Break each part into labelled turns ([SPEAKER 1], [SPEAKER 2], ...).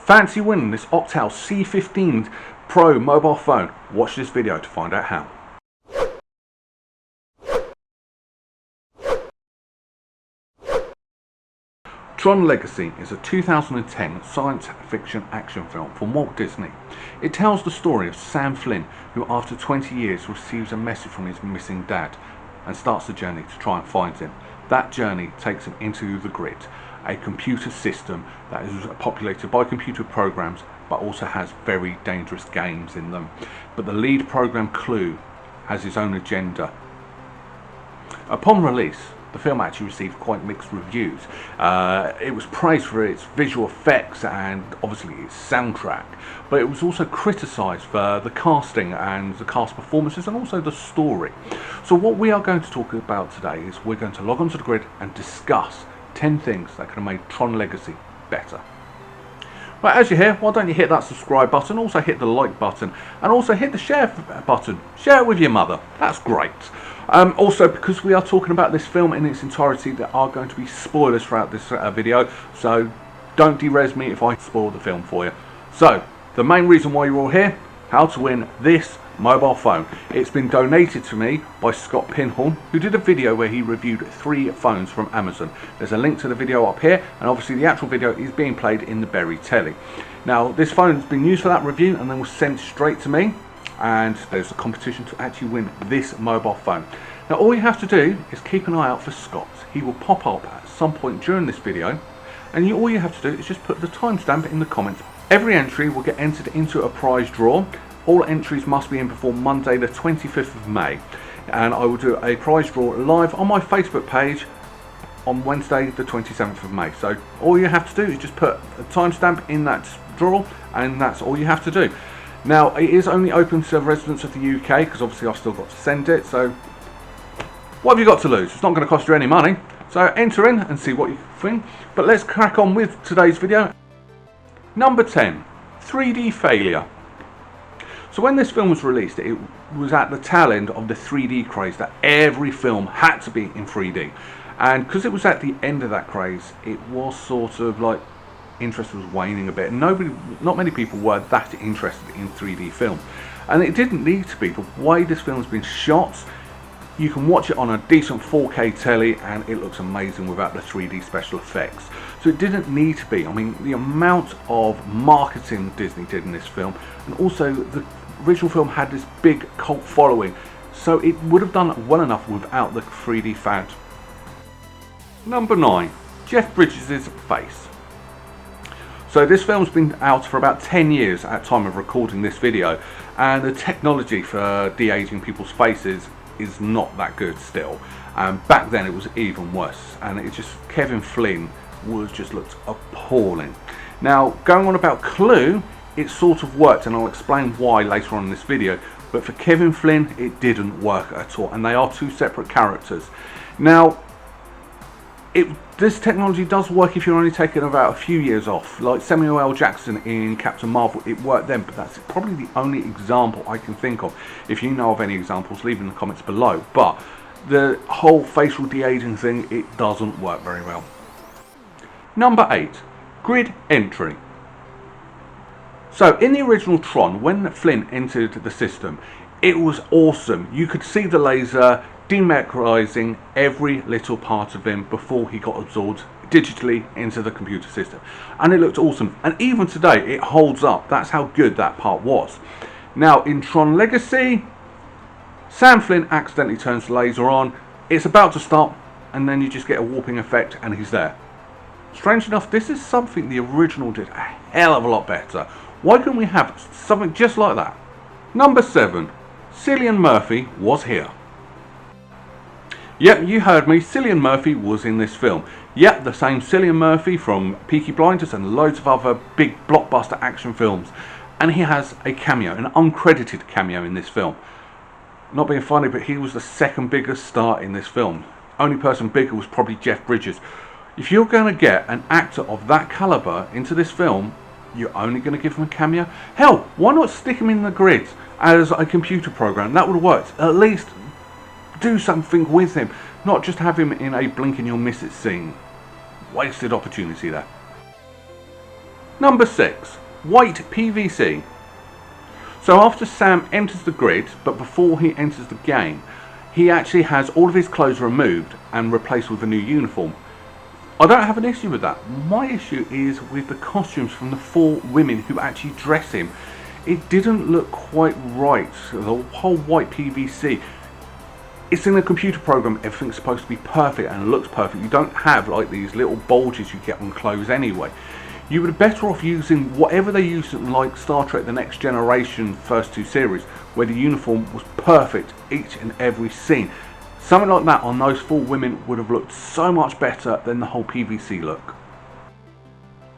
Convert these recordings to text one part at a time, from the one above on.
[SPEAKER 1] Fancy winning this Octal C15 Pro mobile phone? Watch this video to find out how. Tron Legacy is a 2010 science fiction action film from Walt Disney. It tells the story of Sam Flynn, who after 20 years receives a message from his missing dad and starts the journey to try and find him. That journey takes him into the Grid, a computer system that is populated by computer programs but also has very dangerous games in them. But the lead program, Clue, has his own agenda. Upon release, the film actually received quite mixed reviews. It was praised for its visual effects and obviously its soundtrack, but it was also criticised for the casting and the cast performances and also the story. So what we are going to talk about today is we're going to log onto the Grid and discuss 10 things that could have made Tron Legacy better. Well, as you're here, why don't you hit that subscribe button, also hit the like button, and also hit the share button. Share it with your mother. That's great. Also, because we are talking about this film in its entirety, there are going to be spoilers throughout this video, so don't derez me if I spoil the film for you. So, the main reason why you're all here, how to win this mobile phone. It's been donated to me by Scott Pinhorn, who did a video where he reviewed 3 phones from Amazon. There's a link to the video up here, and obviously the actual video is being played in the Berry telly. Now, this phone's been used for that review and then was sent straight to me, and there's a competition to actually win this mobile phone. Now, all you have to do is keep an eye out for Scott. He will pop up at some point during this video, and all you have to do is just put the timestamp in the comments. Every entry will get entered into a prize draw. All entries must be in before Monday the 25th of May, and I will do a prize draw live on my Facebook page on Wednesday the 27th of May. So all you have to do is just put a timestamp in that draw, and that's all you have to do. Now, it is only open to residents of the UK, because obviously I've still got to send it, so what have you got to lose? It's not going to cost you any money, so enter in and see what you think. But let's crack on with today's video. Number 10, 3D failure. So when this film was released, it was at the tail end of the 3D craze that every film had to be in 3D. And because it was at the end of that craze, it was sort of like interest was waning a bit. Not many people were that interested in 3D film. And it didn't need to be. The way this film's been shot, you can watch it on a decent 4K telly and it looks amazing without the 3D special effects. So it didn't need to be. I mean, the amount of marketing Disney did in this film, and also the original film had this big cult following, so it would have done well enough without the 3D fad. Number 9, Jeff Bridges' face. So this film's been out for about 10 years at time of recording this video, and the technology for de-aging people's faces is not that good still. Back then it was even worse, and it just, Kevin Flynn just looked appalling. Now, going on about Clue, it sort of worked, and I'll explain why later on in this video, but for Kevin Flynn it didn't work at all, and they are 2 separate characters. Now, this technology does work if you're only taking about a few years off, like Samuel L. Jackson in Captain Marvel. It worked then, but that's probably the only example I can think of. If you know of any examples, leave in the comments below. But the whole facial de-aging thing, it doesn't work very well. Number 8, Grid entry. So in the original Tron, when Flynn entered the system, it was awesome. You could see the laser demacrizing every little part of him before he got absorbed digitally into the computer system, and it looked awesome, and even today it holds up. That's how good that part was. Now in Tron Legacy, Sam Flynn accidentally turns the laser on, it's about to stop, and then you just get a warping effect and he's there. Strange enough, this is something the original did a hell of a lot better. Why couldn't we have something just like that? Number 7, Cillian Murphy was here. Yep, you heard me, Cillian Murphy was in this film. Yep, the same Cillian Murphy from Peaky Blinders and loads of other big blockbuster action films. And he has a cameo, an uncredited cameo in this film. Not being funny, but he was the second biggest star in this film. Only person bigger was probably Jeff Bridges. If you're going to get an actor of that caliber into this film, you're only going to give him a cameo? Hell, why not stick him in the Grid as a computer program? That would have worked. At least do something with him, not just have him in a blink and you'll miss it scene. Wasted opportunity there. Number 6. White PVC. So after Sam enters the grid, but before he enters the game, he actually has all of his clothes removed and replaced with a new uniform. I don't have an issue with that. My issue is with the costumes from the 4 women who actually dress him. It didn't look quite right. The whole white PVC. It's in a computer program, everything's supposed to be perfect and it looks perfect. You don't have like these little bulges you get on clothes anyway. You would be better off using whatever they used in like Star Trek The Next Generation first 2 series, where the uniform was perfect each and every scene. Something like that on those 4 women would have looked so much better than the whole PVC look.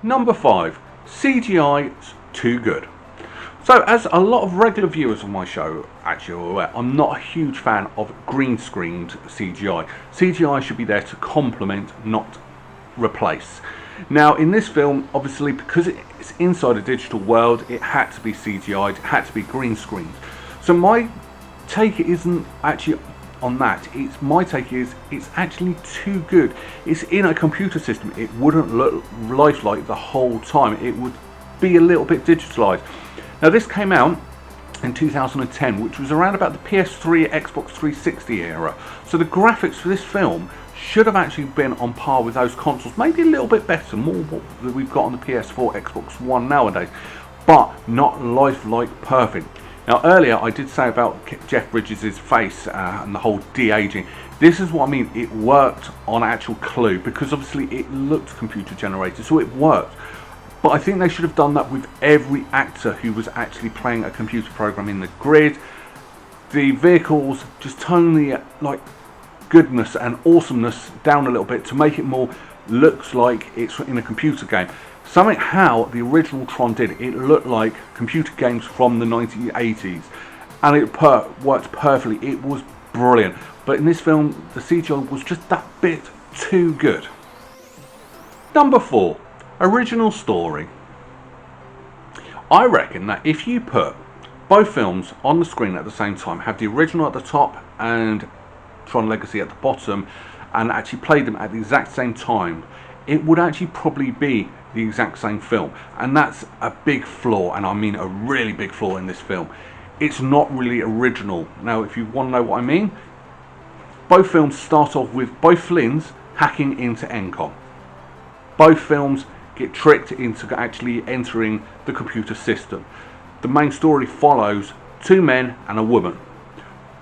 [SPEAKER 1] Number 5. CGI Too Good. So, as a lot of regular viewers of my show actually are aware, I'm not a huge fan of green screened CGI. CGI should be there to complement, not replace. Now, in this film, obviously, because it's inside a digital world, it had to be CGI'd, it had to be green screened. So my take isn't actually on that. My take is it's actually too good. It's in a computer system. It wouldn't look lifelike the whole time. It would be a little bit digitalized. Now, this came out in 2010, which was around about the PS3, Xbox 360 era. So the graphics for this film should have actually been on par with those consoles, maybe a little bit better, more what we've got on the PS4, Xbox One nowadays, but not lifelike perfect. Now, earlier I did say about Jeff Bridges' face and the whole de-aging. This is what I mean, it worked on actual Clue, because obviously it looked computer generated, so it worked. But I think they should have done that with every actor who was actually playing a computer program in the grid. The vehicles, just tone the like goodness and awesomeness down a little bit to make it more looks like it's in a computer game. Something how the original Tron did, it looked like computer games from the 1980s, and it worked perfectly. It was brilliant. But in this film, the CGI was just that bit too good. Number 4. Original story. I reckon that if you put both films on the screen at the same time, have the original at the top and Tron Legacy at the bottom, and actually played them at the exact same time, it would actually probably be the exact same film. And that's a big flaw, and I mean a really big flaw in this film. It's not really original. Now, if you want to know what I mean, both films start off with both Flynns hacking into Encom. Both films get tricked into actually entering the computer system. The main story follows 2 men and a woman.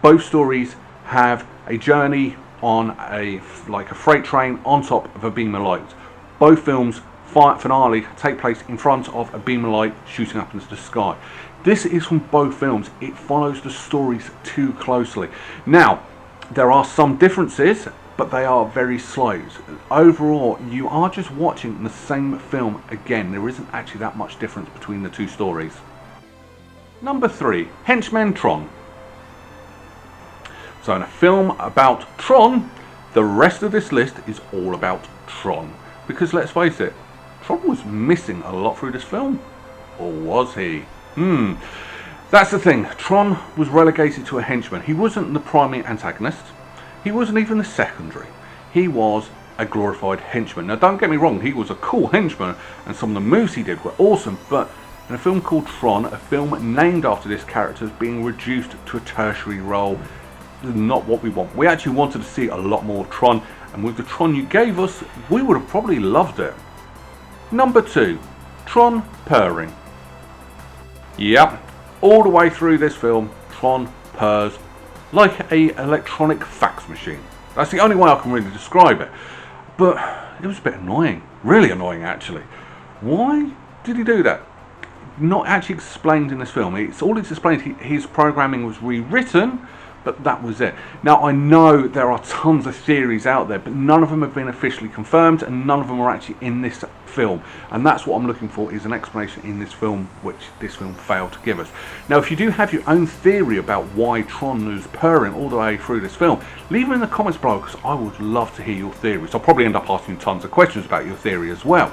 [SPEAKER 1] Both stories have a journey on a freight train on top of a beam of light. Both films finale take place in front of a beam of light shooting up into the sky. This is from both films. It follows the stories too closely. Now, there are some differences, but they are very slight. Overall, you are just watching the same film again. There isn't actually that much difference between the 2 stories. Number 3, Henchman Tron. So in a film about Tron, the rest of this list is all about Tron. Because let's face it, Tron was missing a lot through this film. Or was he? That's the thing. Tron was relegated to a henchman. He wasn't the primary antagonist. He wasn't even the secondary. He was a glorified henchman. Now, don't get me wrong, he was a cool henchman, and some of the moves he did were awesome, but in a film called Tron, a film named after this character being reduced to a tertiary role, is not what we want. We actually wanted to see a lot more Tron, and with the Tron you gave us, we would have probably loved it. Number 2, Tron Purring. Yep, all the way through this film, Tron purrs like a electronic fax machine. That's the only way I can really describe it. But it was a bit annoying, really annoying actually. Why did he do that? Not actually explained in this film. It's all it's explained. His programming was rewritten, but that was it. Now, I know there are tons of theories out there, but none of them have been officially confirmed, and none of them are actually in this film. And that's what I'm looking for, is an explanation in this film, which this film failed to give us. Now, if you do have your own theory about why Tron was purring all the way through this film, leave them in the comments below, because I would love to hear your theories. I'll probably end up asking tons of questions about your theory as well.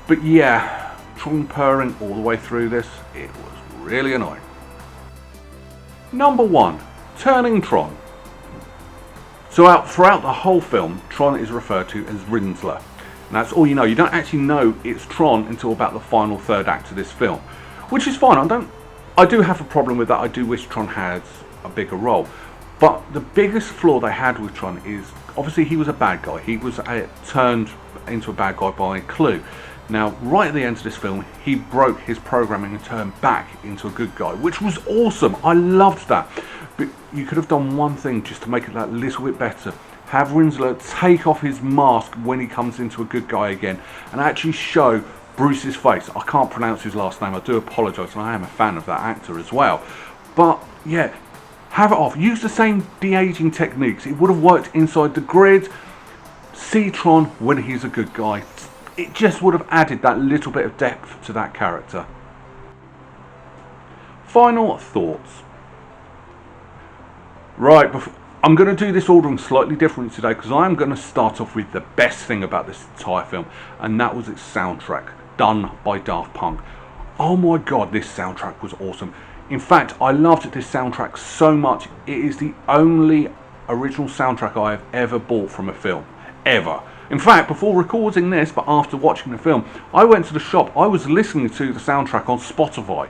[SPEAKER 1] But yeah, Tron purring all the way through this, it was really annoying. Number 1. Turning Tron. So throughout the whole film, Tron is referred to as Rinsler. And that's all you know. You don't actually know it's Tron until about the final third act of this film, which is fine. I do have a problem with that. I do wish Tron had a bigger role. But the biggest flaw they had with Tron is, obviously he was a bad guy. He was turned into a bad guy by Clue. Now, right at the end of this film, he broke his programming and turned back into a good guy, which was awesome. I loved that. But you could have done one thing just to make it that little bit better. Have Rinsler take off his mask when he comes into a good guy again and actually show Bruce's face. I can't pronounce his last name. I do apologise, and I am a fan of that actor as well. But yeah, have it off. Use the same de-aging techniques. It would have worked inside the grid. See Tron when he's a good guy. It just would have added that little bit of depth to that character. Final thoughts. Right, I'm going to do this ordering slightly different today because I am going to start off with the best thing about this entire film, and that was its soundtrack, done by Daft Punk. Oh my god, this soundtrack was awesome. In fact, I loved this soundtrack so much. It is the only original soundtrack I have ever bought from a film. Ever. In fact, before recording this, but after watching the film, I went to the shop. I was listening to the soundtrack on Spotify.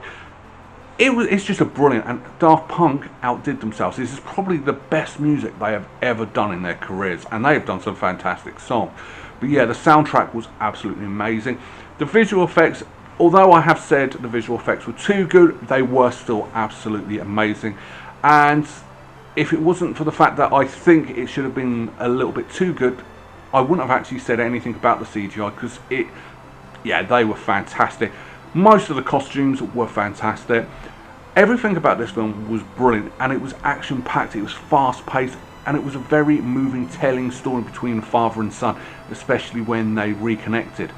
[SPEAKER 1] It's just a brilliant, and Daft Punk outdid themselves. This is probably the best music they have ever done in their careers, and they have done some fantastic songs. But yeah, the soundtrack was absolutely amazing. The visual effects, although I have said the visual effects were too good, they were still absolutely amazing. And if it wasn't for the fact that I think it should have been a little bit too good, I wouldn't have actually said anything about the CGI, because they were fantastic. Most of the costumes were fantastic. Everything about this film was brilliant, and it was action-packed, it was fast-paced, and it was a very moving, telling story between father and son, especially when they reconnected.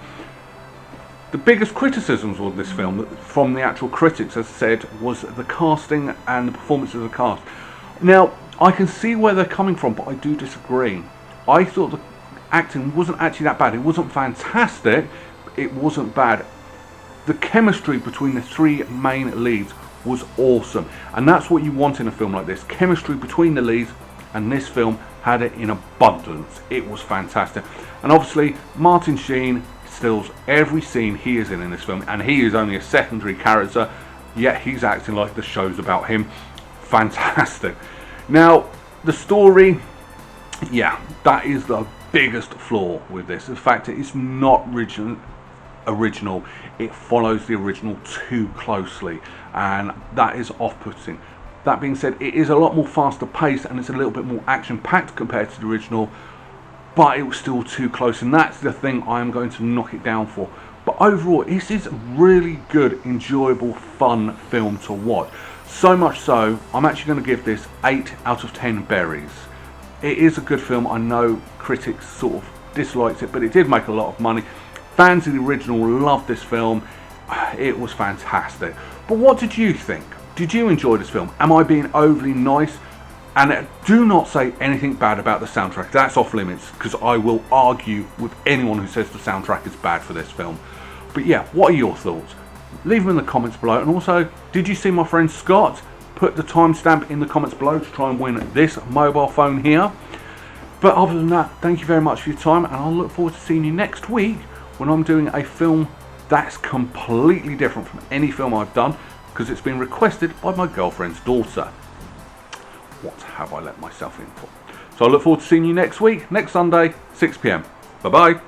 [SPEAKER 1] The biggest criticisms of this film, from the actual critics, as I said, was the casting and the performance of the cast. Now, I can see where they're coming from, but I do disagree. I thought the acting wasn't actually that bad. It wasn't fantastic, it wasn't bad. The chemistry between the three main leads was awesome, and that's what you want in a film like this. Chemistry between the leads, and this film had it in abundance. It was fantastic. And obviously Martin Sheen steals every scene he is in this film, and he is only a secondary character, yet he's acting like the show's about him. Fantastic. Now, the story, yeah, that is the biggest flaw with this. The fact that it's not original, it follows the original too closely, and that is off-putting. That being said, it is a lot more faster paced, and it's a little bit more action-packed compared to the original, but it was still too close, and that's the thing I am going to knock it down for. But overall, this is a really good, enjoyable, fun film to watch. So much so, I'm actually going to give this 8 out of 10 berries. It is a good film. I know critics sort of disliked it, but it did make a lot of money. Fans of the original loved this film. It was fantastic. But what did you think? Did you enjoy this film? Am I being overly nice? And do not say anything bad about the soundtrack. That's off limits, because I will argue with anyone who says the soundtrack is bad for this film. But yeah, what are your thoughts? Leave them in the comments below. And also, did you see my friend Scott put the timestamp in the comments below to try and win this mobile phone here? But other than that, thank you very much for your time, and I'll look forward to seeing you next week when I'm doing a film that's completely different from any film I've done, because it's been requested by my girlfriend's daughter. What have I let myself in for? So I look forward to seeing you next week, next Sunday, 6 PM. Bye bye.